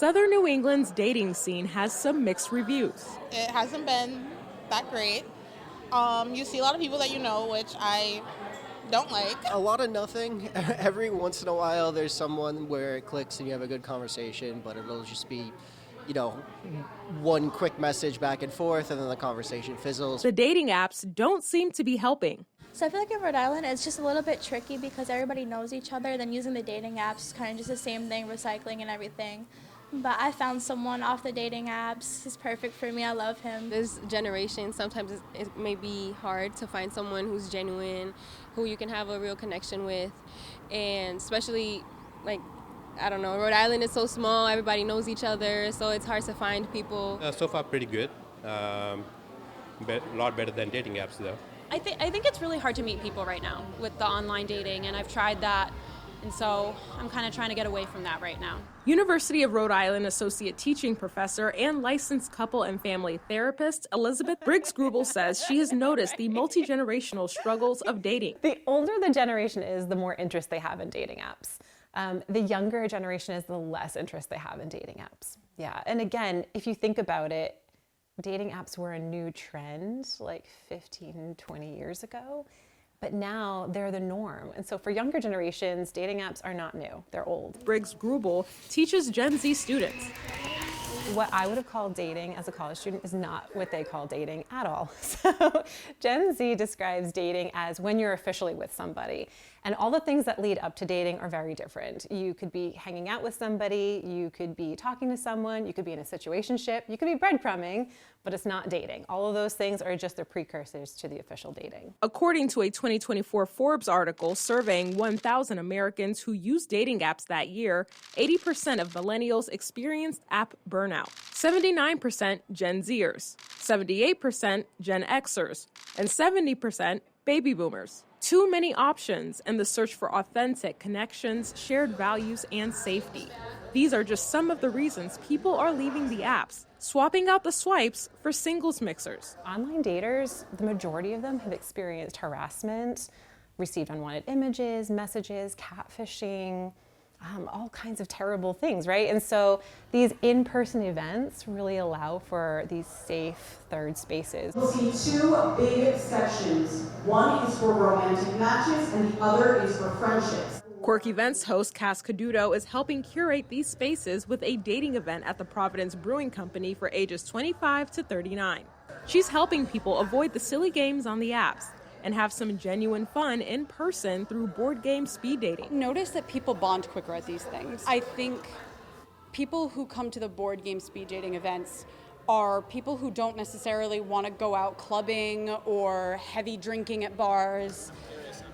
Southern New England's dating scene has some mixed reviews. It hasn't been that great. You see a lot of people that you know, which I don't like. A lot of nothing. Every once in a while there's someone where it clicks and you have a good conversation, but it'll just be, one quick message back and forth and then the conversation fizzles. The dating apps don't seem to be helping. So I feel like in Rhode Island it's just a little bit tricky because everybody knows each other, then using the dating apps is kind of just the same thing, recycling and everything. But I found someone off the dating apps. He's perfect for me. I love him. This generation, sometimes it may be hard to find someone who's genuine, who you can have a real connection with. And especially, Rhode Island is so small, everybody knows each other, so it's hard to find people. So far, pretty good. A lot better than dating apps, though. I think it's really hard to meet people right now with the online dating, and I've tried that. And so I'm kind of trying to get away from that right now. University of Rhode Island Associate Teaching Professor and licensed couple and family therapist Elizabeth Briggs-Grubel says she has noticed the multi-generational struggles of dating. The older the generation is, the more interest they have in dating apps. The younger generation is, the less interest they have in dating apps. Yeah, and again, if you think about it, dating apps were a new trend like 15, 20 years ago. But now they're the norm. And so for younger generations, dating apps are not new, they're old. Briggs-Grubel teaches Gen Z students. What I would have called dating as a college student is not what they call dating at all. So Gen Z describes dating as when you're officially with somebody. And all the things that lead up to dating are very different. You could be hanging out with somebody, you could be talking to someone, you could be in a situationship, you could be breadcrumbing, but it's not dating. All of those things are just the precursors to the official dating. According to a 2024 Forbes article surveying 1,000 Americans who used dating apps that year, 80% of millennials experienced app burnout, 79% Gen Zers, 78% Gen Xers, and 70% baby boomers. Too many options and the search for authentic connections, shared values, and safety. These are just some of the reasons people are leaving the apps, swapping out the swipes for singles mixers. Online daters, the majority of them have experienced harassment, received unwanted images, messages, catfishing, all kinds of terrible things, right? And so these in-person events really allow for these safe third spaces. You'll see two big sections. One is for romantic matches and the other is for friendships. Quirk Events host Cass Caduto is helping curate these spaces with a dating event at the Providence Brewing Company for ages 25 to 39. She's helping people avoid the silly games on the apps and have some genuine fun in person through board game speed dating. Notice that people bond quicker at these things. I think people who come to the board game speed dating events are people who don't necessarily want to go out clubbing or heavy drinking at bars.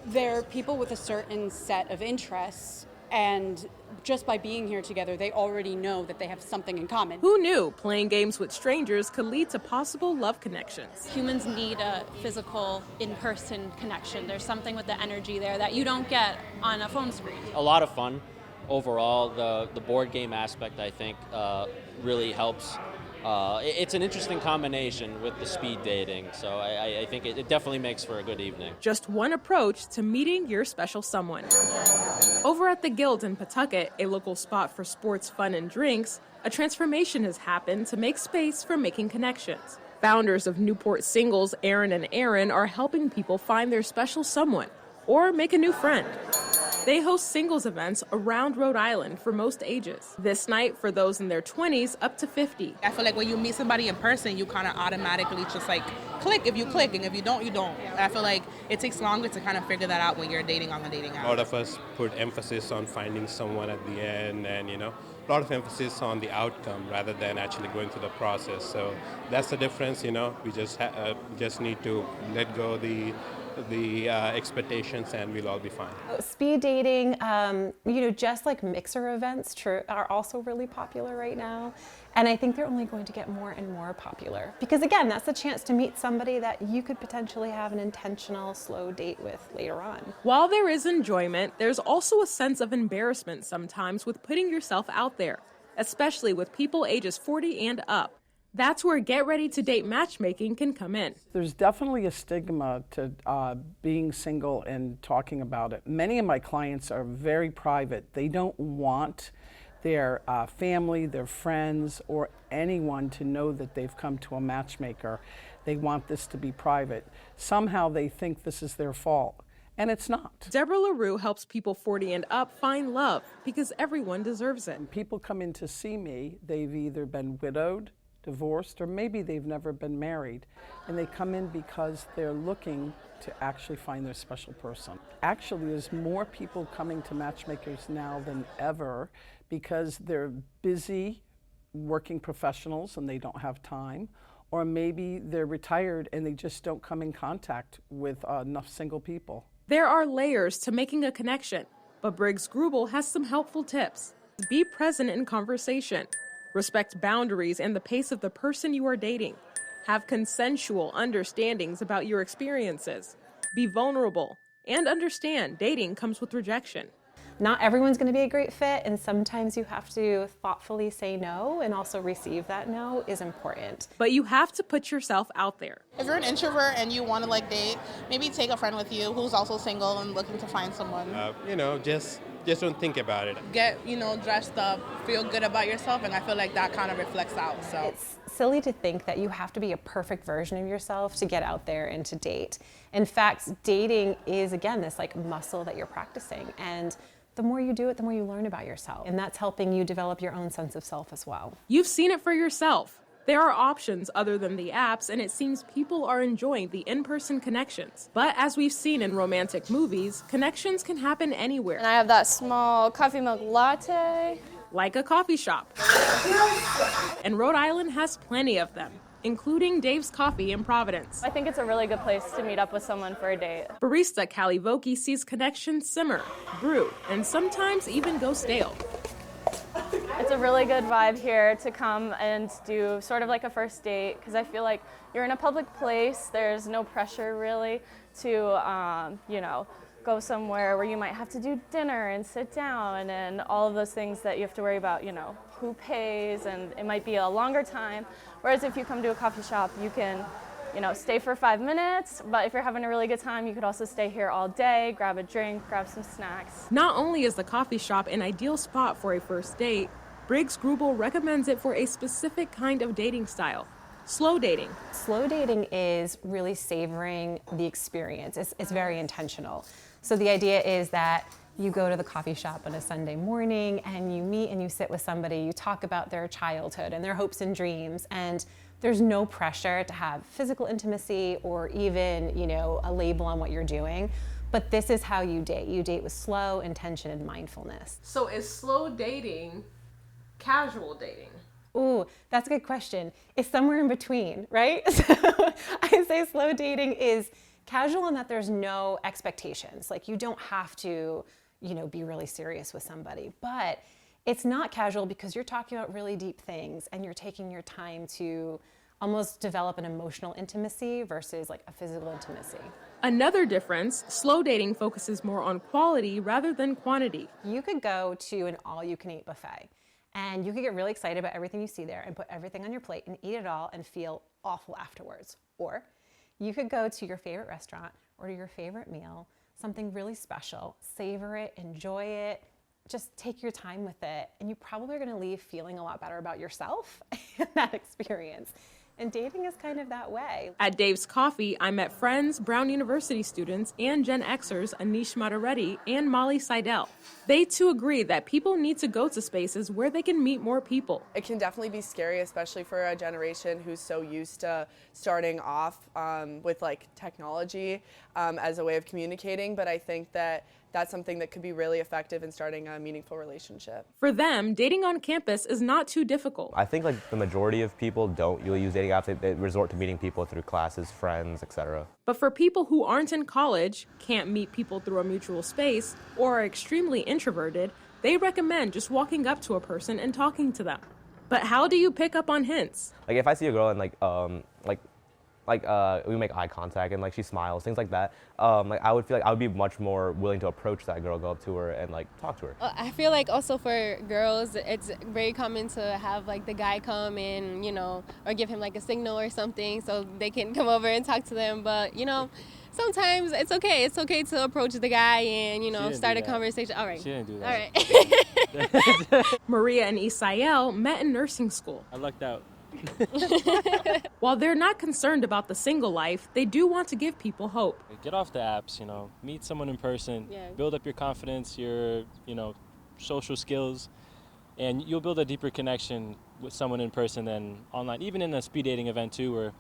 They're people with a certain set of interests, and just by being here together, they already know that they have something in common. Who knew playing games with strangers could lead to possible love connections? Humans need a physical, in-person connection. There's something with the energy there that you don't get on a phone screen. A lot of fun overall. The board game aspect, I think, really helps. It's an interesting combination with the speed dating, so I think it definitely makes for a good evening. Just one approach to meeting your special someone. Over at the Guild in Pawtucket, a local spot for sports, fun, and drinks, a transformation has happened to make space for making connections. Founders of Newport Singles, Aaron and Aaron, are helping people find their special someone or make a new friend. They host singles events around Rhode Island for most ages. This night, for those in their 20s up to 50. I feel like when you meet somebody in person, you kind of automatically just click. If you click, and if you don't, you don't. I feel like it takes longer to kind of figure that out when you're dating on the dating app. A lot of us put emphasis on finding someone at the end, and a lot of emphasis on the outcome rather than actually going through the process. So that's the difference. We just need to let go the expectations, and we'll all be fine. Speed dating, just like mixer events are also really popular right now. And I think they're only going to get more and more popular. Because again, that's the chance to meet somebody that you could potentially have an intentional slow date with later on. While there is enjoyment, there's also a sense of embarrassment sometimes with putting yourself out there, especially with people ages 40 and up. That's where Get Ready to Date matchmaking can come in. There's definitely a stigma to being single and talking about it. Many of my clients are very private. They don't want their family, their friends, or anyone to know that they've come to a matchmaker. They want this to be private. Somehow they think this is their fault, and it's not. Deborah LaRue helps people 40 and up find love because everyone deserves it. When people come in to see me, they've either been widowed, divorced, or maybe they've never been married, and they come in because they're looking to actually find their special person. Actually, there's more people coming to matchmakers now than ever because they're busy working professionals and they don't have time, or maybe they're retired and they just don't come in contact with enough single people. There are layers to making a connection, but Briggs Grubel has some helpful tips. Be present in conversation. Respect boundaries and the pace of the person you are dating. Have consensual understandings about your experiences. Be vulnerable and understand dating comes with rejection. Not everyone's going to be a great fit, and sometimes you have to thoughtfully say no and also receive that no is important. But you have to put yourself out there. If you're an introvert and you want to date, maybe take a friend with you who's also single and looking to find someone. Just don't think about it. Get, dressed up, feel good about yourself, and I feel like that kind of reflects out. So it's silly to think that you have to be a perfect version of yourself to get out there and to date. In fact, dating is, again, this muscle that you're practicing, and the more you do it, the more you learn about yourself, and that's helping you develop your own sense of self as well. You've seen it for yourself. There are options other than the apps, and it seems people are enjoying the in-person connections. But as we've seen in romantic movies, connections can happen anywhere. And I have that small coffee milk latte. Like a coffee shop. And Rhode Island has plenty of them, including Dave's Coffee in Providence. I think it's a really good place to meet up with someone for a date. Barista Callie Vokey sees connections simmer, brew, and sometimes even go stale. It's a really good vibe here to come and do sort of like a first date, because I feel like you're in a public place. There's no pressure really to, go somewhere where you might have to do dinner and sit down and all of those things that you have to worry about, who pays, and it might be a longer time. Whereas if you come to a coffee shop, you can stay for 5 minutes, but if you're having a really good time, you could also stay here all day, grab a drink, grab some snacks. Not only is the coffee shop an ideal spot for a first date, Briggs Grubel recommends it for a specific kind of dating style. Slow dating. Slow dating is really savoring the experience. It's very intentional. So the idea is that you go to the coffee shop on a Sunday morning and you meet and you sit with somebody, you talk about their childhood and their hopes and dreams, and there's no pressure to have physical intimacy or even, a label on what you're doing. But this is how you date. You date with slow intention and mindfulness. So is slow dating casual dating? Ooh, that's a good question. It's somewhere in between, right? So I say slow dating is casual in that there's no expectations. You don't have to, be really serious with somebody. But it's not casual because you're talking about really deep things and you're taking your time to almost develop an emotional intimacy versus a physical intimacy. Another difference, slow dating focuses more on quality rather than quantity. You could go to an all-you-can-eat buffet and you could get really excited about everything you see there and put everything on your plate and eat it all and feel awful afterwards. Or you could go to your favorite restaurant, order your favorite meal, something really special, savor it, enjoy it, just take your time with it, and you probably are going to leave feeling a lot better about yourself and that experience. And dating is kind of that way. At Dave's Coffee, I met friends, Brown University students, and Gen Xers Anish Matareddy and Molly Seidel. They too agree that people need to go to spaces where they can meet more people. It can definitely be scary, especially for a generation who's so used to starting off with technology as a way of communicating, but I think that that's something that could be really effective in starting a meaningful relationship. For them, dating on campus is not too difficult. I think the majority of people don't really use dating apps. They resort to meeting people through classes, friends, etc. But for people who aren't in college, can't meet people through a mutual space, or are extremely introverted, they recommend just walking up to a person and talking to them. But how do you pick up on hints? If I see a girl and we make eye contact and she smiles, things like that, I would feel I would be much more willing to approach that girl, go up to her and talk to her. I feel also for girls, it's very common to have the guy come in, or give him a signal or something so they can come over and talk to them. But sometimes it's okay. It's okay to approach the guy and, you know, start a conversation. All right. She didn't do All that. right. Maria and Isael met in nursing school. I lucked out. While they're not concerned about the single life, they do want to give people hope. Get off the apps, you know, meet someone in person, build up your confidence, your, you know, social skills, and you'll build a deeper connection with someone in person than online, even in a speed dating event too, where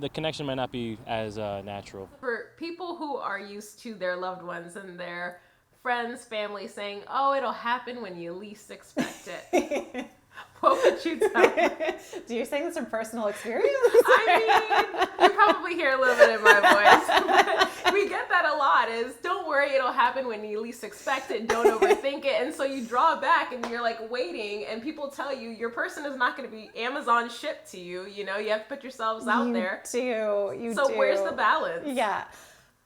the connection might not be as natural. For people who are used to their loved ones and their friends, family saying, oh, it'll happen when you least expect it. What would you tell them? Do you saying this from personal experience? I mean, you probably hear a little bit in my voice. But we get that a lot is, don't worry, it'll happen when you least expect it. Don't overthink it. And so you draw back and you're like waiting and people tell you your person is not going to be Amazon shipped to you. You know, you have to put yourselves out there. You do. So where's the balance? Yeah.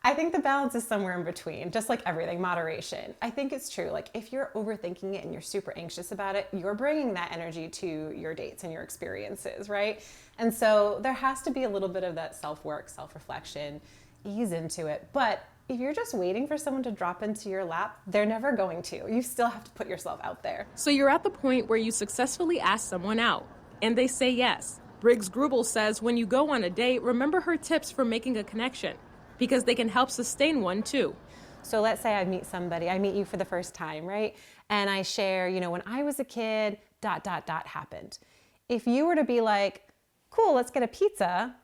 I think the balance is somewhere in between, just like everything, moderation. I think it's true. Like if you're overthinking it and you're super anxious about it, you're bringing that energy to your dates and your experiences, right? And so there has to be a little bit of that self-work, self-reflection, ease into it. But if you're just waiting for someone to drop into your lap, they're never going to. You still have to put yourself out there. So you're at the point where you successfully ask someone out and they say yes. Briggs Grubel says when you go on a date, remember her tips for making a connection, because they can help sustain one too. So let's say I meet somebody, I meet you for the first time, right? And I share, you know, when I was a kid, ... happened. If you were to be like, cool, let's get a pizza,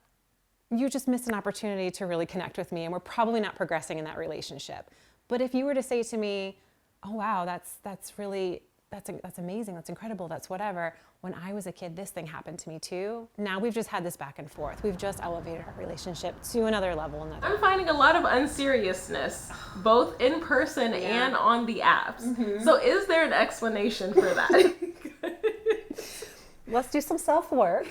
you just missed an opportunity to really connect with me and we're probably not progressing in that relationship. But if you were to say to me, oh wow, that's amazing, that's incredible, that's whatever. When I was a kid, this thing happened to me too. Now we've just had this back and forth. We've just elevated our relationship to another level. I'm finding a lot of unseriousness, both in person and on the apps. Mm-hmm. So is there an explanation for that? Let's do some self-work.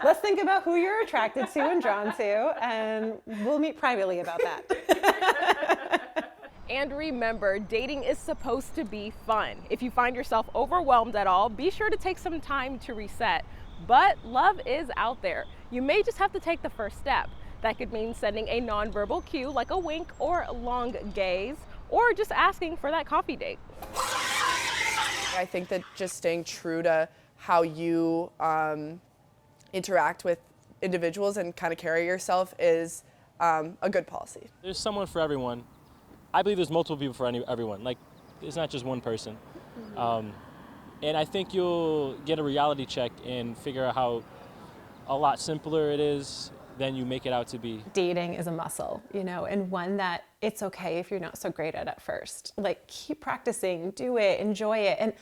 Let's think about who you're attracted to and drawn to, and we'll meet privately about that. And remember, dating is supposed to be fun. If you find yourself overwhelmed at all, be sure to take some time to reset. But love is out there. You may just have to take the first step. That could mean sending a nonverbal cue like a wink or a long gaze, or just asking for that coffee date. I think that just staying true to how you interact with individuals and kind of carry yourself is a good policy. There's someone for everyone. I believe there's multiple people for everyone. Like, it's not just one person. Mm-hmm. And I think you'll get a reality check and figure out how a lot simpler it is than you make it out to be. Dating is a muscle, you know, and one that it's okay if you're not so great at first. Like, keep practicing, do it, enjoy it, and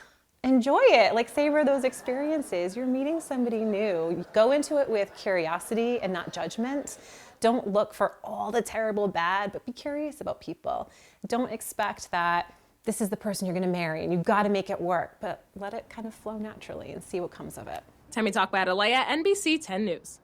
enjoy it. Like, savor those experiences. You're meeting somebody new. Go into it with curiosity and not judgment. Don't look for all the terrible bad, but be curious about people. Don't expect that this is the person you're gonna marry and you've gotta make it work, but let it kind of flow naturally and see what comes of it. Tammy Talk by Atalaya, NBC 10 News.